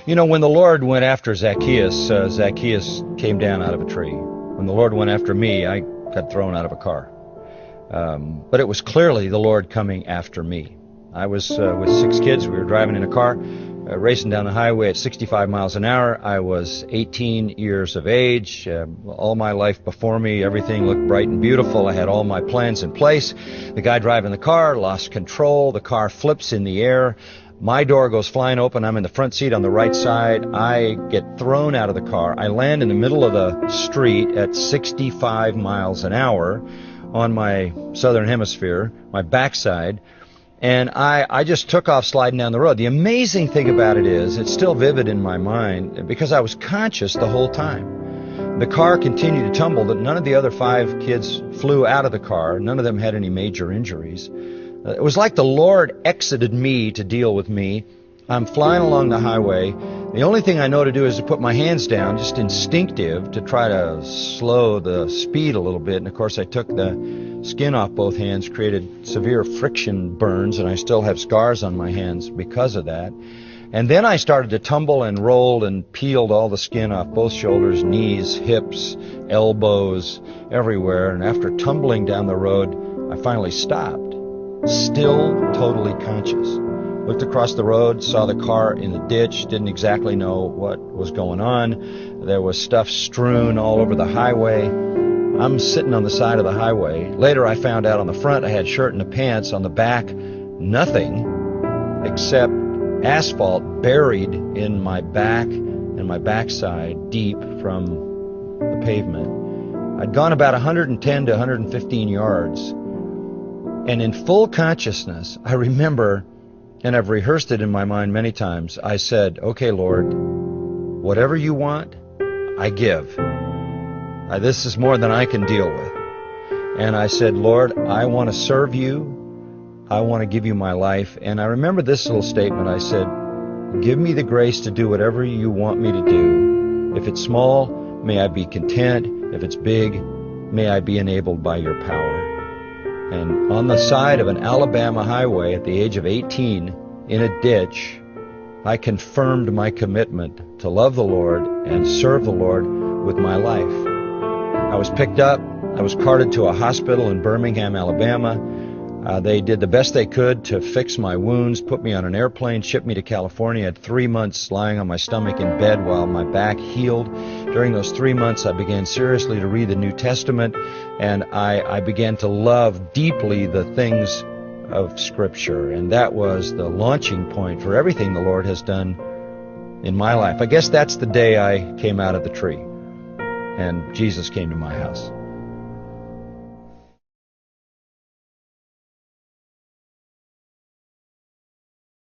You know, when the Lord went after Zacchaeus, Zacchaeus came down out of a tree. When the Lord went after me, I got thrown out of a car. But it was clearly the Lord coming after me. I was with 6 kids. We were driving in a car, racing down the highway at 65 miles an hour. I was 18 years of age. All my life before me, everything looked bright and beautiful. I had all my plans in place. The guy driving the car lost control. The car flips in the air. My door goes flying open. I'm in the front seat on the right side. I get thrown out of the car. I land in the middle of the street at 65 miles an hour on my southern hemisphere, my backside. And I just took off sliding down the road. The amazing thing about it is, it's still vivid in my mind because I was conscious the whole time. The car continued to tumble, but none of the other 5 kids flew out of the car. None of them had any major injuries. It was like the Lord exited me to deal with me. I'm flying along the highway. The only thing I know to do is to put my hands down, just instinctive, to try to slow the speed a little bit. And of course I took the skin off both hands, created severe friction burns, and I still have scars on my hands because of that. And then I started to tumble and rolled and peeled all the skin off both shoulders, knees, hips, elbows, everywhere. And after tumbling down the road, I finally stopped, still totally conscious. Looked across the road, saw the car in the ditch, didn't exactly know what was going on. There was stuff strewn all over the highway. I'm sitting on the side of the highway. Later I found out on the front I had shirt and a pants. On the back, nothing except asphalt buried in my back and my backside deep from the pavement. I'd gone about 110 to 115 yards. And in full consciousness, I remember, and I've rehearsed it in my mind many times, I said, "Okay, Lord, whatever you want, I give. This is more than I can deal with." And I said, "Lord, I want to serve you. I want to give you my life." And I remember this little statement. I said, "Give me the grace to do whatever you want me to do. If it's small, may I be content. If it's big, may I be enabled by your power." And on the side of an Alabama highway at the age of 18, in a ditch, I confirmed my commitment to love the Lord and serve the Lord with my life. I was picked up. I was carted to a hospital in Birmingham, Alabama. They did the best they could to fix my wounds, put me on an airplane, shipped me to California. I had 3 months lying on my stomach in bed while my back healed. During those 3 months, I began seriously to read the New Testament, and I began to love deeply the things of Scripture. And that was the launching point for everything the Lord has done in my life. I guess that's the day I came out of the tree and Jesus came to my house.